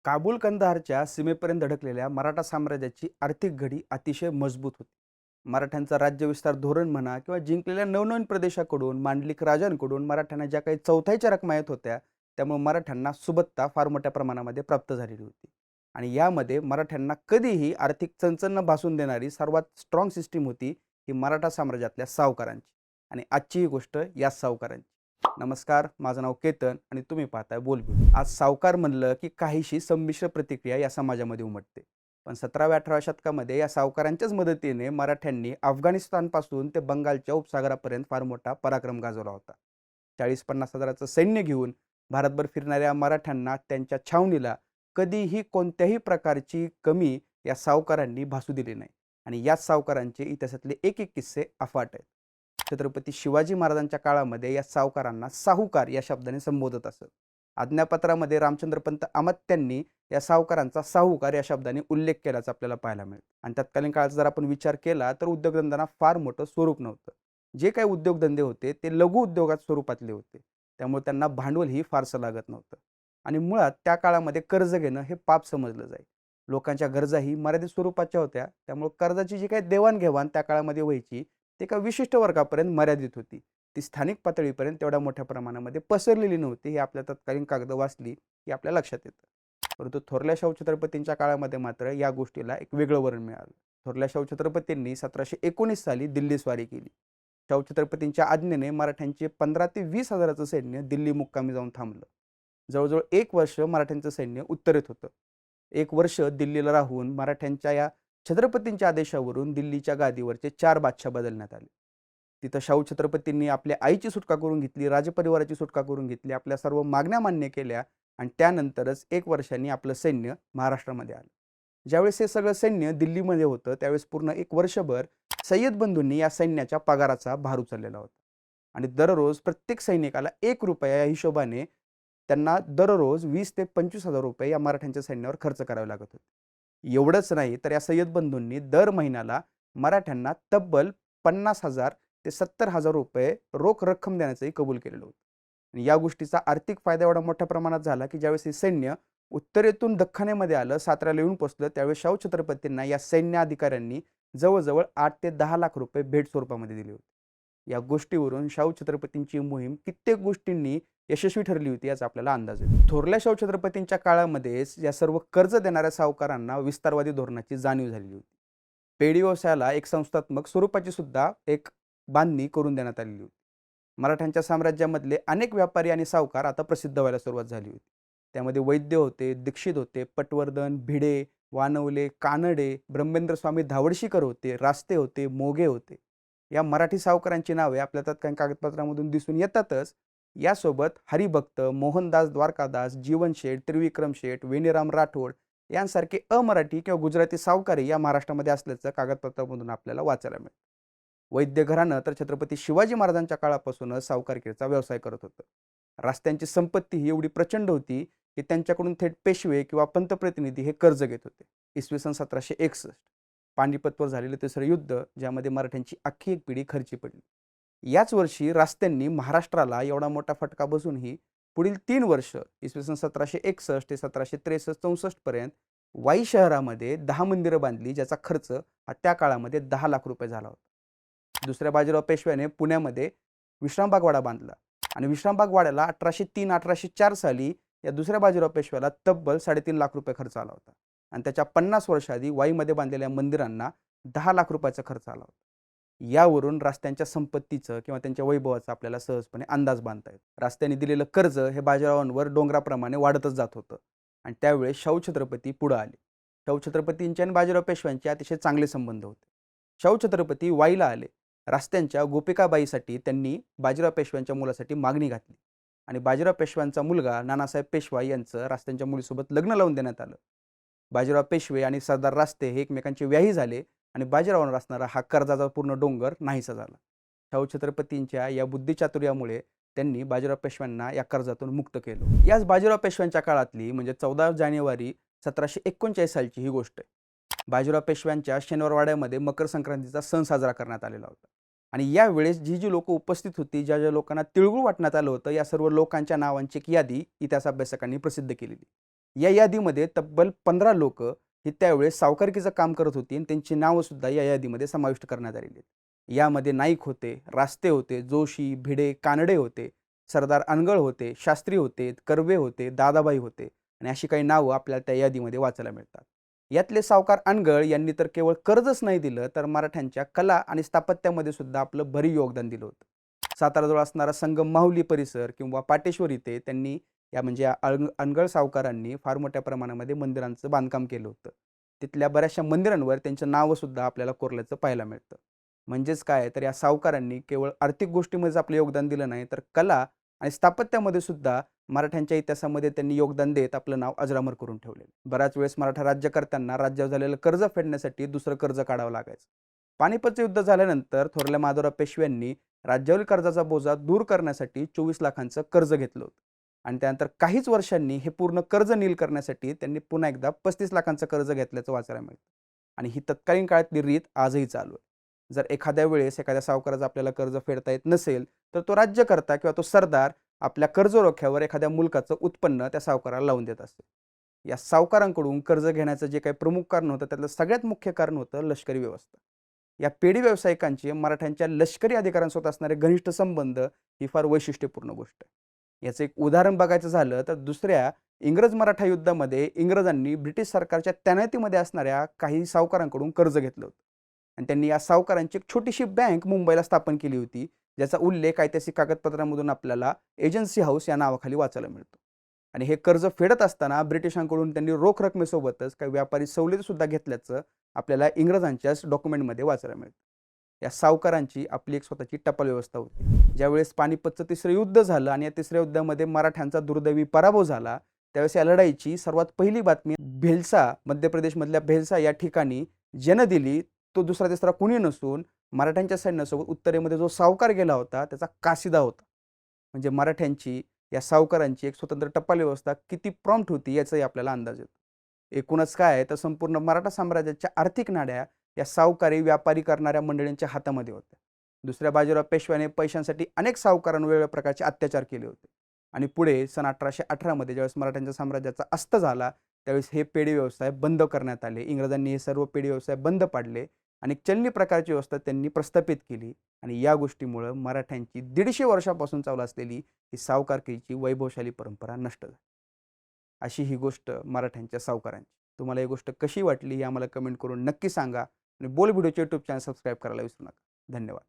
काबूल कंदाहारच्या सीमेपर्यंत धडकलेल्या मराठा साम्राज्याची आर्थिक घडी अतिशय मजबूत होती. मराठ्यांचा राज्यविस्तार धोरण म्हणा किंवा जिंकलेल्या नवनवीन प्रदेशाकडून मांडलिक राजांकडून मराठ्यांना ज्या काही चौथाईच्या रकमा येत होत्या, त्यामुळे मराठ्यांना सुबत्ता फार मोठ्या प्रमाणामध्ये प्राप्त झालेली होती. आणि यामध्ये मराठ्यांना कधीही आर्थिक चणचण न भासून देणारी सर्वात स्ट्रॉंग सिस्टीम होती ही मराठा साम्राज्यातल्या सावकारांची. आणि आजची ही गोष्ट या सावकारांची. नमस्कार, माझं नाव केतन आणि तुम्ही पाहताय बोलबिल. आज सावकार म्हणलं की काहीशी संमिश्र प्रतिक्रिया या समाजामध्ये उमटते. पण 17व्या-18व्या शतकामध्ये या सावकारांच्याच मदतीने मराठ्यांनी अफगाणिस्तानपासून ते बंगालच्या उपसागरापर्यंत फार मोठा पराक्रम गाजवला होता. 40-50 हजाराचं सैन्य घेऊन भारतभर फिरणाऱ्या मराठ्यांना त्यांच्या छावणीला कधीही कोणत्याही प्रकारची कमी या सावकारांनी भासू दिली नाही. आणि याच सावकारांचे इतिहासातले एक एक किस्से अफाट आहेत. छत्रपती शिवाजी महाराजांच्या काळामध्ये या सावकारांना साहुकार या शब्दाने संबोधत असत. आज्ञापत्रामध्ये रामचंद्रपंत अमात्यांनी या सावकारांचा साहुकार या शब्दाने उल्लेख केल्याचा आपल्याला पाहायला मिळतं. आणि तत्कालीन काळात जर आपण विचार केला तर उद्योगधंद्यांना फार मोठं स्वरूप नव्हतं. जे काही उद्योगधंदे होते ते लघु उद्योगात स्वरूपातले होते. त्यामुळे त्यांना भांडवलही फारसं लागत नव्हतं. आणि मुळात त्या काळामध्ये कर्ज घेणं हे पाप समजलं जाई. लोकांच्या गरजाही मर्यादित स्वरूपाच्या होत्या. त्यामुळे कर्जाची जी काही देवाणघेवाण त्या काळामध्ये व्हायची ते एका विशिष्ट वर्गापर्यंत मर्यादित होती. ती स्थानिक पातळीपर्यंत तेवढ्या मोठ्या प्रमाणामध्ये पसरलेली नव्हती. हे आपल्या तत्कालीन कागद वाचली की आपल्या लक्षात येतं. परंतु थोरल्या शाहू छत्रपतींच्या काळामध्ये मात्र या गोष्टीला एक वेगळं वळण मिळालं. थोरल्या शाहू छत्रपतींनी 1719 साली दिल्ली स्वारी केली. शाहू छत्रपतींच्या आज्ञेने मराठ्यांचे 15 ते 20 हजाराचं सैन्य दिल्ली मुक्कामी जाऊन थांबलं. जवळजवळ 1 वर्ष मराठ्यांचं सैन्य उत्तरेत होतं. 1 वर्ष दिल्लीला राहून मराठ्यांच्या या छत्रपतींच्या आदेशावरून दिल्लीच्या गादीवरचे 4 बादशाह बदलण्यात आले. तिथं शाहू छत्रपतींनी आपल्या आईची सुटका करून घेतली, राजपरिवाराची सुटका करून घेतली, आपल्या सर्व मागण्या मान्य केल्या आणि त्यानंतरच 1 वर्षांनी आपलं सैन्य महाराष्ट्रामध्ये आलं. ज्यावेळेस हे सगळं सैन्य दिल्लीमध्ये होतं त्यावेळेस पूर्ण 1 वर्षभर सय्यद बंधूंनी या सैन्याच्या पगाराचा भार उचललेला होता. आणि दररोज प्रत्येक सैनिकाला ₹1 या हिशोबाने त्यांना दररोज 20 ते 25 हजार रुपये या मराठ्यांच्या सैन्यावर खर्च करावे लागत होते. एवढंच नाही तर या सय्यद बंधूंनी दर महिन्याला मराठ्यांना तब्बल 50,000 ते 70,000 रुपये रोख रक्कम देण्याचंही कबूल केलेलं होतं. आणि या गोष्टीचा आर्थिक फायदा एवढा मोठ्या प्रमाणात झाला की ज्यावेळेस हे सैन्य उत्तरेतून दख्खनेमध्ये आलं, साताऱ्याला येऊन पोहोचलं, त्यावेळेस शाहू छत्रपतींना या सैन्य अधिकाऱ्यांनी जवळजवळ 8 ते 10 लाख रुपये भेट स्वरूपामध्ये दिले होते. या गोष्टीवरून शाहू छत्रपतींची मोहीम कित्येक गोष्टींनी यशस्वी ठरली होती याचा आपल्याला अंदाज येतो. थोरल्या शाहू छत्रपतींच्या काळामध्येच या सर्व कर्ज देणाऱ्या सावकारांना विस्तारवादी धोरणाची जाणीव झालेली होती. पेढी व्यवसायाला एक संस्थात्मक स्वरूपाची सुद्धा एक बांधणी करून देण्यात आलेली होती. मराठ्यांच्या साम्राज्यामधले अनेक व्यापारी आणि सावकार आता प्रसिद्ध व्हायला सुरुवात झाली होती. त्यामध्ये वैद्य होते, दीक्षित होते, पटवर्धन, भिडे, वानवले, कानडे, ब्रह्मेंद्र स्वामी धावडशीकर होते, रास्ते होते, मोघे होते. या मराठी सावकारांची नावे आपल्या तत्कालीन कागदपत्रांमधून दिसून येतातच. यासोबत हरिभक्त, मोहनदास द्वारकादास, जीवनशेठ, त्रिविक्रम शेठ, वेणीराम राठोड यांसारखे अमराठी किंवा गुजराती सावकारी या महाराष्ट्रामध्ये असल्याचं कागदपत्रामधून आपल्याला वाचायला मिळतं. वैद्य घराणं तर छत्रपती शिवाजी महाराजांच्या काळापासूनच सावकारकीचा व्यवसाय करत होतं. रास्त्यांची संपत्ती ही एवढी प्रचंड होती की त्यांच्याकडून थेट पेशवे किंवा पंतप्रतिनिधी हे कर्ज घेत होते. इसवी सन 1761 पानिपतवर झालेलं तिसरं युद्ध ज्यामध्ये मराठ्यांची अख्खी एक पिढी खर्ची पडली. याच वर्षी रास्त्यांनी महाराष्ट्राला एवढा मोठा फटका बसूनही पुढील 3 वर्ष इसवी सन 1761 ते 1763-64 पर्यंत वाई शहरामध्ये 10 मंदिरं बांधली, ज्याचा खर्च हा त्या काळामध्ये 10 लाख रुपये झाला होता. दुसऱ्या बाजीराव पेशव्याने पुण्यामध्ये विश्रामबाग वाडा बांधला आणि विश्रामबाग वाड्याला 1803-1804 साली या दुसऱ्या बाजीराव पेशव्याला तब्बल 3.5 लाख रुपये खर्च आला होता. आणि त्याच्या 50 वर्ष आधी वाईमध्ये बांधलेल्या मंदिरांना 10 लाख रुपयाचा खर्च आला होता. यावरून रस्त्यांच्या संपत्तीचं किंवा त्यांच्या वैभवाचा आपल्याला सहजपणे अंदाज बांधता येतो. रस्त्यांनी दिलेलं कर्ज हे बाजीरावांवर डोंगराप्रमाणे वाढतच जात होतं. आणि त्यावेळेस शाहू छत्रपती पुढे आले. शाहू छत्रपतींचे आणि बाजीराव पेशव्यांचे अतिशय चांगले संबंध होते. शाहू छत्रपती वाईला आले. रस्त्यांच्या गोपिकाबाईसाठी त्यांनी बाजीराव पेशव्यांच्या मुलासाठी मागणी घातली आणि बाजीराव पेशव्यांचा मुलगा नानासाहेब पेशवा यांचं रस्त्यांच्या मुलीसोबत लग्न लावून देण्यात आलं. बाजीराव पेशवे आणि सरदार रास्ते हे एकमेकांचे व्याही झाले आणि बाजीरावांवर असणारा हा कर्जाचा पूर्ण डोंगर नाहीसा झाला. शाहू छत्रपतींच्या या बुद्धिचातुर्यामुळे त्यांनी बाजीराव पेशव्यांना या कर्जातून मुक्त केलं. याच बाजीराव पेशव्यांच्या काळातली म्हणजे 14 जानेवारी 1739 सालची ही गोष्ट आहे. बाजीराव पेशव्यांच्या शनिवारवाड्यामध्ये मकर संक्रांतीचा सण साजरा करण्यात आलेला होता. आणि यावेळेस जी लोकं उपस्थित होती, ज्या लोकांना तिळगुळ वाटण्यात आलं होतं, या सर्व लोकांच्या नावांची एक यादी इतिहास अभ्यासकांनी प्रसिद्ध केलेली. या यादीमध्ये तब्बल 15 लोक ही त्यावेळेस सावकारकीचं काम करत होती आणि त्यांची नावं सुद्धा या यादीमध्ये समाविष्ट करण्यात आलेली आहेत. यामध्ये नाईक होते, रास्ते होते, जोशी, भिडे, कानडे होते, सरदार अनगळ होते, शास्त्री होते, कर्वे होते, दादाबाई होते आणि अशी काही नावं आपल्याला त्या यादीमध्ये वाचायला मिळतात. यातले सावकार अनगळ यांनी तर केवळ कर्जच नाही दिलं, तर मराठ्यांच्या कला आणि स्थापत्यामध्ये सुद्धा आपलं भरीव योगदान दिलं होतं. साताराजवळ असणारा संगम माहुली परिसर किंवा पाटेश्वर इथे त्यांनी म्हणजे अनगळ सावकारांनी फार मोठ्या प्रमाणामध्ये मंदिरांचं बांधकाम केलं होतं. तिथल्या बऱ्याचशा मंदिरांवर त्यांचं नावं सुद्धा आपल्याला कोरल्याचं पाहायला मिळतं. म्हणजेच काय, तर या सावकारांनी केवळ आर्थिक गोष्टीमध्येच आपलं योगदान दिलं नाही, तर कला आणि स्थापत्यामध्ये सुद्धा मराठ्यांच्या इतिहासामध्ये त्यांनी योगदान देत आपलं नाव अजरामर करून ठेवलेलं. बऱ्याच वेळेस मराठा राज्यकर्त्यांना राज्यावर झालेलं कर्ज फेडण्यासाठी दुसरं कर्ज काढावं लागायचं. पानिपतचं युद्ध झाल्यानंतर थोरल्या माधवराव पेशव्यांनी राज्यावरील कर्जाचा बोजा दूर करण्यासाठी 24 लाखांचं कर्ज घेतलं होतं आणि त्यानंतर काहीच वर्षांनी हे पूर्ण कर्ज नील करण्यासाठी त्यांनी पुन्हा एकदा 35 लाखांचं कर्ज घेतल्याचं वाचायला मिळतं. आणि ही तत्कालीन काळातली रीत आजही चालू आहे. जर एखाद्या वेळेस एखाद्या सावकाराचं आपल्याला कर्ज फेडता येत नसेल, तर तो राज्यकर्ता किंवा तो सरदार आपल्या कर्जरोख्यावर एखाद्या मुलकाचं उत्पन्न त्या सावकाराला लावून देत असते. या सावकारांकडून कर्ज घेण्याचं जे काही प्रमुख कारण होतं, त्यातलं सगळ्यात मुख्य कारण होतं लष्करी व्यवस्था. या पेढी व्यावसायिकांचे मराठ्यांच्या लष्करी अधिकाऱ्यांसोबत असणारे घनिष्ठ संबंध ही फार वैशिष्ट्यपूर्ण गोष्ट आहे. याचं एक उदाहरण बघायचं झालं तर दुसऱ्या इंग्रज मराठा युद्धामध्ये इंग्रजांनी ब्रिटिश सरकारच्या तैनातीमध्ये असणाऱ्या काही सावकारांकडून कर्ज घेतलं होतं आणि त्यांनी या सावकारांची एक छोटीशी बँक मुंबईला स्थापन केली होती, ज्याचा उल्लेख ऐतिहासिक कागदपत्रांमधून आपल्याला एजन्सी हाऊस या नावाखाली वाचायला मिळतो. आणि हे कर्ज फेडत असताना ब्रिटिशांकडून त्यांनी रोख रकमेसोबतच काही व्यापारी सवलती सुद्धा घेतल्याचं आपल्याला इंग्रजांच्याच डॉक्युमेंटमध्ये वाचायला मिळतं. या सावकारांची आपली एक स्वतःची टपाल व्यवस्था होती. ज्यावेळेस पानिपतचं तिसरं युद्ध झालं आणि या तिसऱ्या युद्धामध्ये मराठ्यांचा दुर्दैवी पराभव झाला, त्यावेळेस या लढाईची सर्वात पहिली बातमी भेलसा, मध्य प्रदेशमधल्या भेलसा या ठिकाणी ज्यानं दिली, तो दुसरा तिसरा कुणी नसून मराठ्यांच्या सैन्यासोबत उत्तरेमध्ये जो सावकार गेला होता त्याचा कासिदा होता. म्हणजे मराठ्यांची या सावकारांची एक स्वतंत्र टपाल व्यवस्था किती प्रॉम्प्ट होती याचाही आपल्याला अंदाज येतो. एकूणच काय आहे, तर संपूर्ण मराठा साम्राज्याच्या आर्थिक नाड्या या सावकारी व्यापारी करणाऱ्या मंडळींच्या हातामध्ये होत्या. दुसऱ्या बाजीराव पेशव्याने पैशांसाठी अनेक सावकारांवर वेगवेगळ्या प्रकारचे अत्याचार केले होते आणि पुढे सन 1818 मध्ये ज्यावेळेस मराठ्यांच्या साम्राज्याचा अस्त झाला, त्यावेळेस हे पेढी व्यवसाय बंद करण्यात आले. इंग्रजांनी हे सर्व पेढी व्यवसाय बंद पाडले आणि चलनी प्रकारची व्यवस्था त्यांनी प्रस्थापित केली आणि या गोष्टीमुळे मराठ्यांची 150 वर्षापासून चालू असलेली ही सावकारकीची वैभवशाली परंपरा नष्ट झाली. अशी ही गोष्ट मराठ्यांच्या सावकारांची. तुम्हाला ही गोष्ट कशी वाटली हे आम्हाला कमेंट करून नक्की सांगा आणि बोल व्हिडिओचे यूट्यूब चॅनल सबस्क्राईब करायला विसरू नका. धन्यवाद.